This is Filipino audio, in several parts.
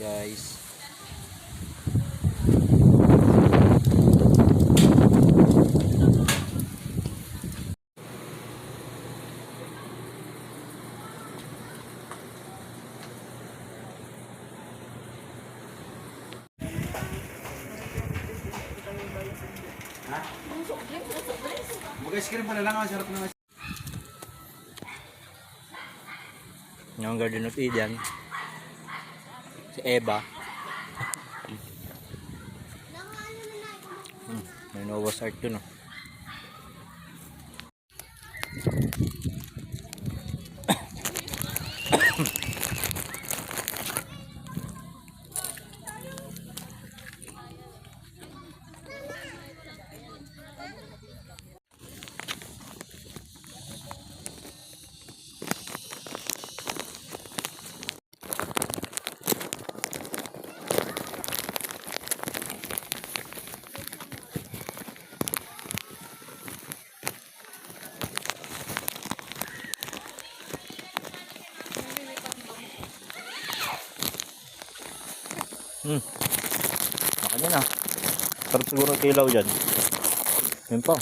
guys. Ha? Mag-ice cream pa na lang, ang sarap naman. Yung Garden of Eden. Si Eva. May Noah's Ark dun, oh. Makanya na. Sarap siguro ang kilaw dyan. Yun pa.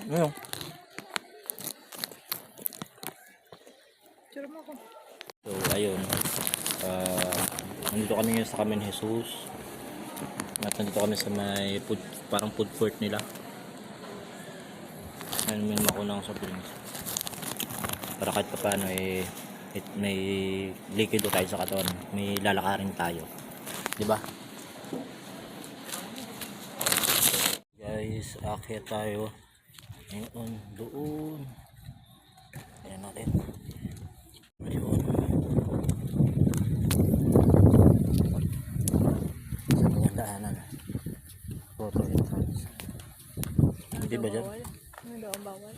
Ngayon. So, ayun. Nandito kami ngayon sa Camino Jesus. At nandito kami sa may food, parang food court nila. Ayun, minum ako ng soft drinks. Para kahit pa paano may liquido tayo sa katawan. May lalakarin tayo. Diba? Guys, akyat tayo. Ngayon, doon. Ayan natin. Ayun. Sa pagandaanan. Photo entrance. Hindi ba dyan? Ano daw ang bawal?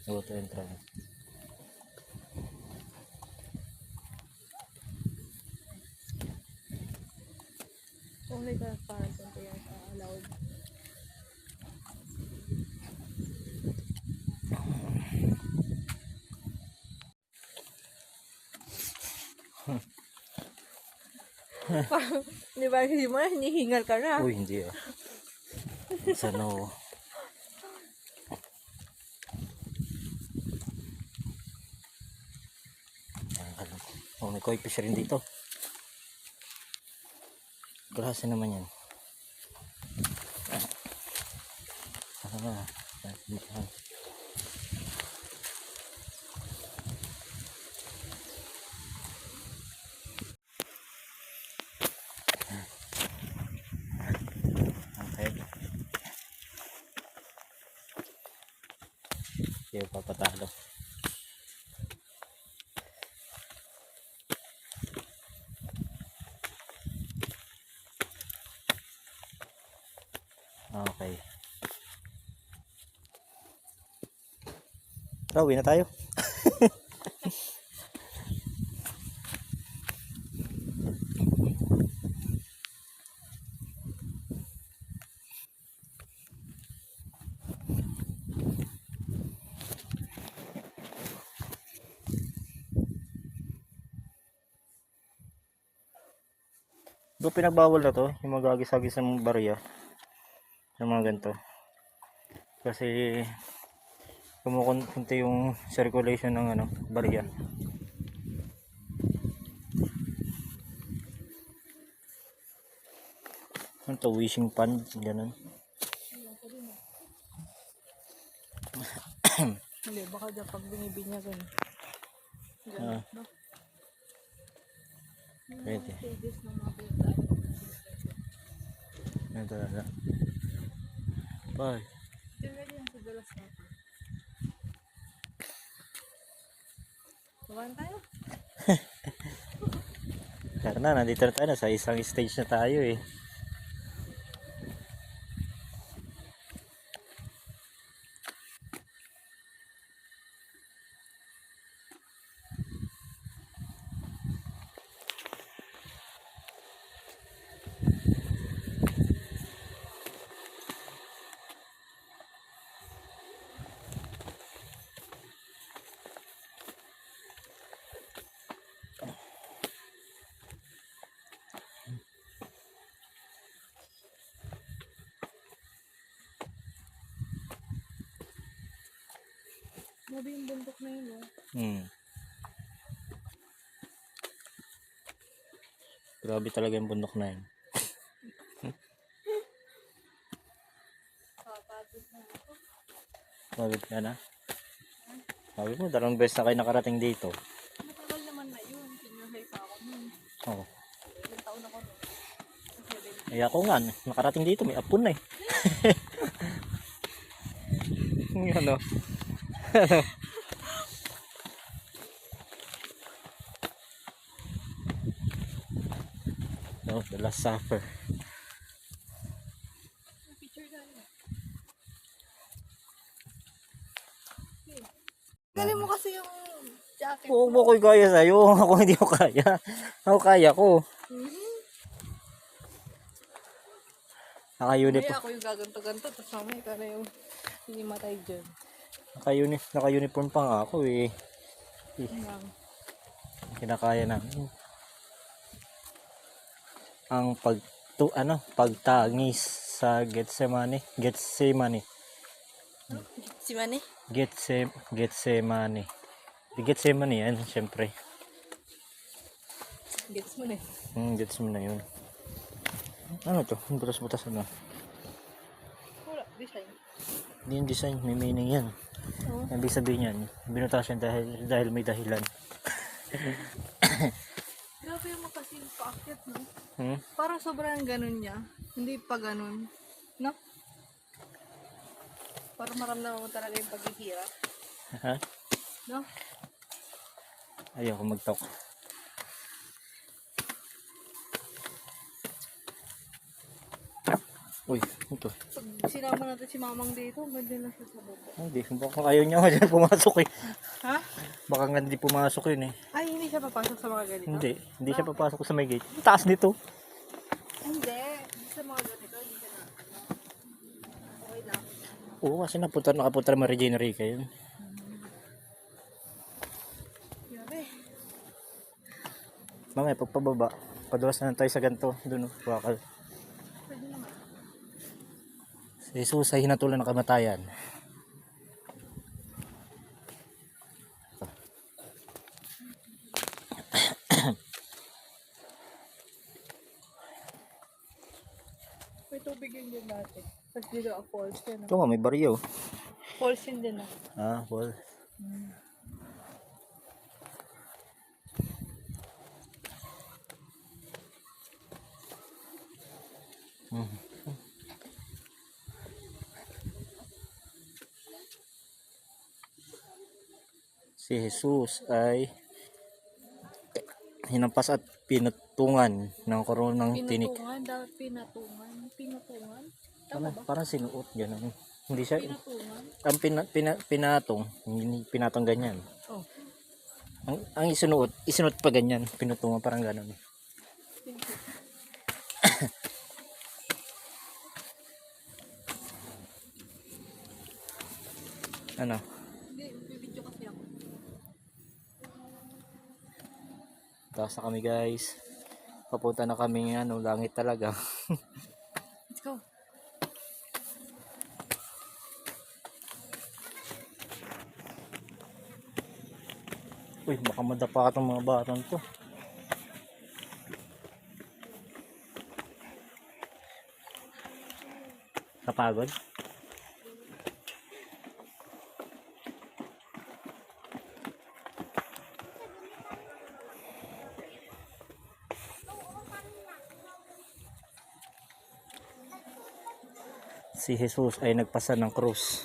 Photo entrance. Only transparent and kaya allowed. Di ba hindi mo na hinihingal ka na? Uy, hindi ah. Sa no. Oh, may koi fish rin dito. Grasa naman yan. Ano ba? Okay. Kaya papatalo. Okay. Uwi na tayo. Ito pinagbawal na to, yung magagis-agis ng barya. Yung mga ganito. Kasi kumukunti yung circulation ng ano, barya. Ano to, wishing pond, ganun. Hindi, baka dyan pag binibinyagan. Ah. No? Pwede. Stages na makita. Ito na. Bye. Tingnan yan sa dalas natin. Kumain tayo? Tara na, nandito na tayo. Sa isang stage na tayo eh. Grabe yung bundok na yun, oh. Grabe talaga yung bundok na yun. Papagod na ako. Pagod ka na? Sabi mo, 2 beses na kayo nakarating dito. Matagal naman na yun. Sinasay pa ako nun. Oo. Ilang taon ako nun. Eh ako nga, nakarating dito, may apon na eh. Ano? No, the Last Supper. Picture na yun. Galing mo kasi yung jacket. Huwag mo ko'y kaya sa'yo. Ako hindi ko kaya. Ako kaya ko. May Naka-uniform. ako yung gaganto-ganto. Tapos mamaya ka na yung hinimatay dyan. Naka-uniform pa nga ako eh. Yun lang. Kinakaya namin. Ang pagtangis sa Getsemani. Si Manny? Getsemani. Di Getsemani yan, syempre. Gets mo na eh. Getsemani na yun. Ano to? Butas-butas ano? Wala, design. Hindi yung design, may meaning yan. Oo. Ibig sabihin yan, binutas yan dahil may dahilan. Grabe yung makasin paakyat, no? Hmm? Parang sobrang ganun niya. Hindi pa ganun. No? Para maramdaman mo talaga yung paghihirap. Ha? No? Ayoko mag-talk. Uy, ito. Pag sinama natin si mamang dito, ganda na siya sa baba. Hindi, baka ayaw niya nga dyan pumasok eh. Ha? Baka nga hindi pumasok yun eh. Ay, hindi siya papasok sa mga ganito? Hindi siya papasok sa may gate. Ang taas nito. Hindi. Hindi sa mga ganito, hindi siya na. Okay lang. Oo, kasi nakapunta naman Regina Rica yun. Grabe. Mamaya, pagpababa, padulas na lang tayo sa ganito. Doon, bakal. Pwede naman. Si Jesus ay hinatulan ng kamatayan. May tubig yun din dati. Tapos dito ang falls yun. Ito nga, may baryo. Falls yun din ah. Well. Si Jesus ay hinampas at pinutungan ng koronang tinik. Pinutungan, dapat pinatungan. Pinutungan? Tama ba? Parang sinuot gano'n. Hindi siya, Pinutungan? ang pinatong, hindi pinatong ganyan. Oh. Ang isinuot pa ganyan, pinutungan parang gano'n. Ano? Hindi, bibidyo kasi ako. Taas na kami guys. Papunta na kami langit talaga. Let's go. Uy, baka madapa ka itong mga batang to. Napagod? Si Jesus ay nagpasa ng krus.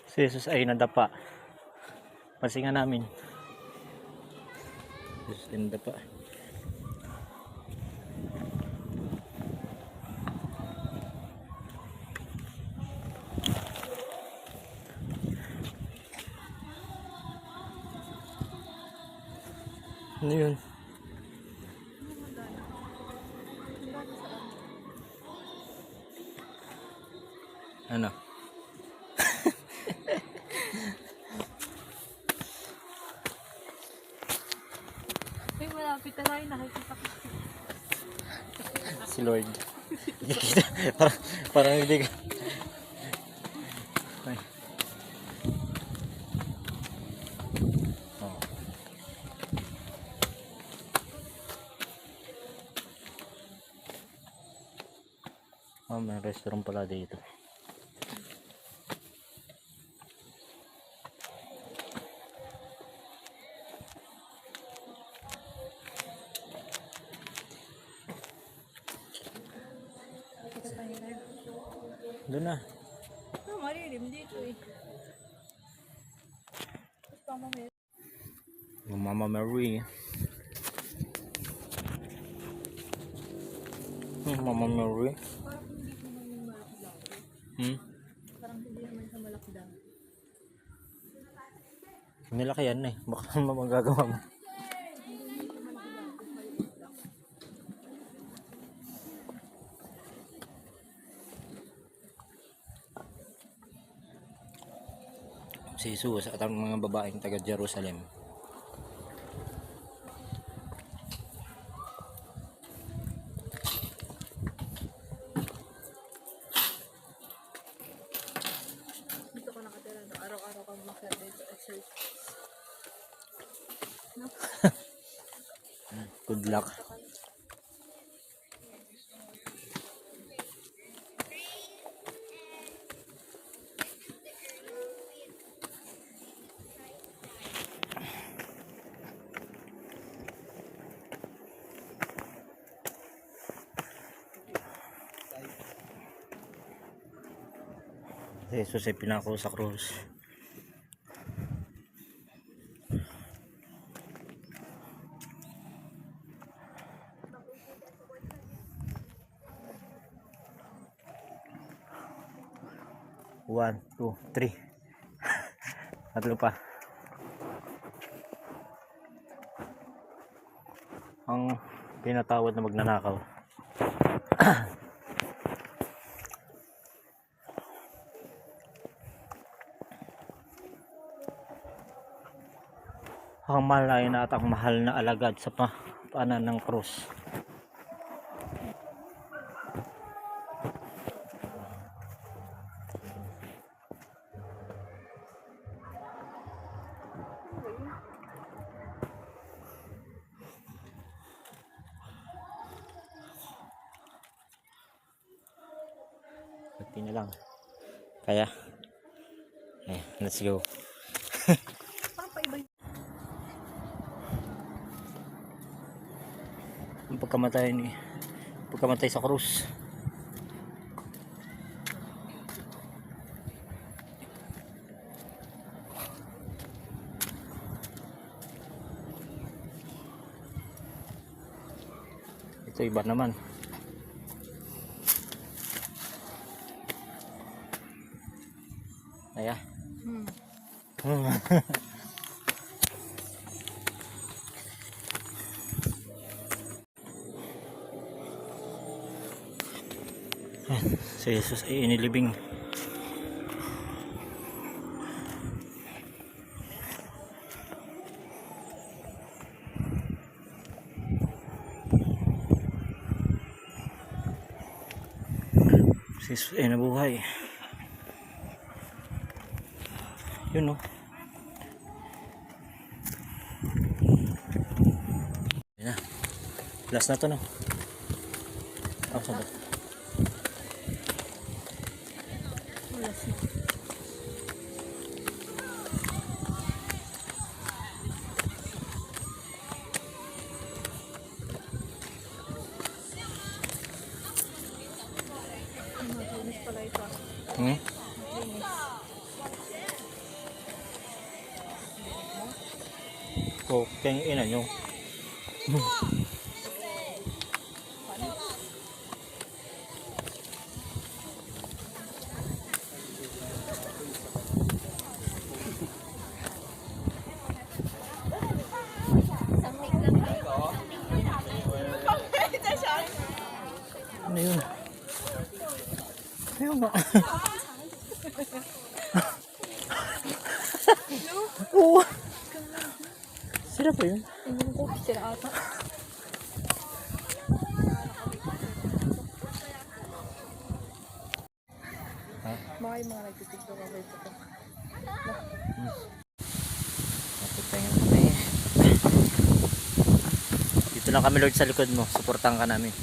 Si Jesus ay nadapa. Pasingan namin. Jesus ay nadapa. Ano yun? Ano? Uy, malapit na tayo. Nakikita ko. Si Lord. Nakikita. Parang hindi ka. Ay. Oh. Oh, may restaurant pala dito. Nakikita tayo na. Doon na. Marilim dito eh. Tapos pa mamaya. Yung Mama Mary. Mama Mary. Parang hindi ko naman malaki-laki. Parang hindi naman sa malaki-laki. Nilaki yan eh. Baka magagawa mo. Si Jesus at ang mga babaeng taga Jerusalem. Dito ko nakatira. No? Araw-araw kang mag-survey to exercise. Good luck. Si Jesus ay pinako sa krus. One, two, three. Tatlo pa. Ang pinatawad na magnanakaw. Ang malay na at ang mahal na alagad sa paanan ng krus. Pati na lang. Kaya. Okay, let's go. Parang pa-iba yung Ang pagkamatay sa krus. Ito iba naman. Aya. Si Jesus ay inilibing. Si Jesus ay nabuhay. Yun, no? Yan na. Last na to, no? Oh, sabat. wala siya. Malinis pala ito. Hmm? Malinis. Oh, kaya ina nyo. Ano yun? Ayun nga. Oo. Sira pa yun. Yung ko, sira ata. Baka yung mga nagtitigdo ka ba ito? Napagpahinga na kami. Dito lang kami Lord sa likod mo. Suportahan ka namin.